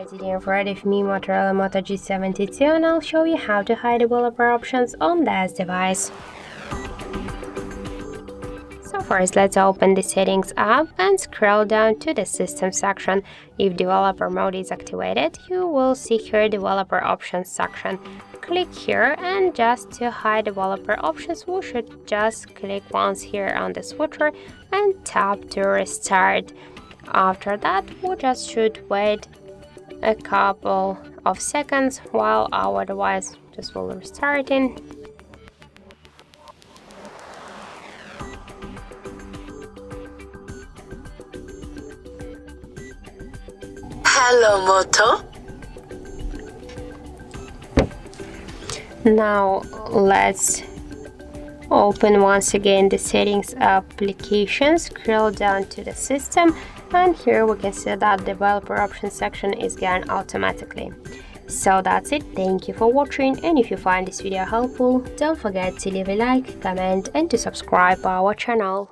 Hi, today I'm Fred with me, Motorola Moto G72, and I'll show you how to hide developer options on this device. So first, let's open the Settings app and scroll down to the System section. If developer mode is activated, you will see here Developer Options section. Click here, and just to hide developer options, we should just click once here on the switcher and tap to restart. After that, we just should wait a couple of seconds while our device just will restarting. Hello, Moto. Now let's open once again the Settings application, scroll down to the System, and here we can see that Developer Options section is gone automatically. So that's it. Thank you for watching, and if you find this video helpful, don't forget to leave a like, comment, and to subscribe our channel.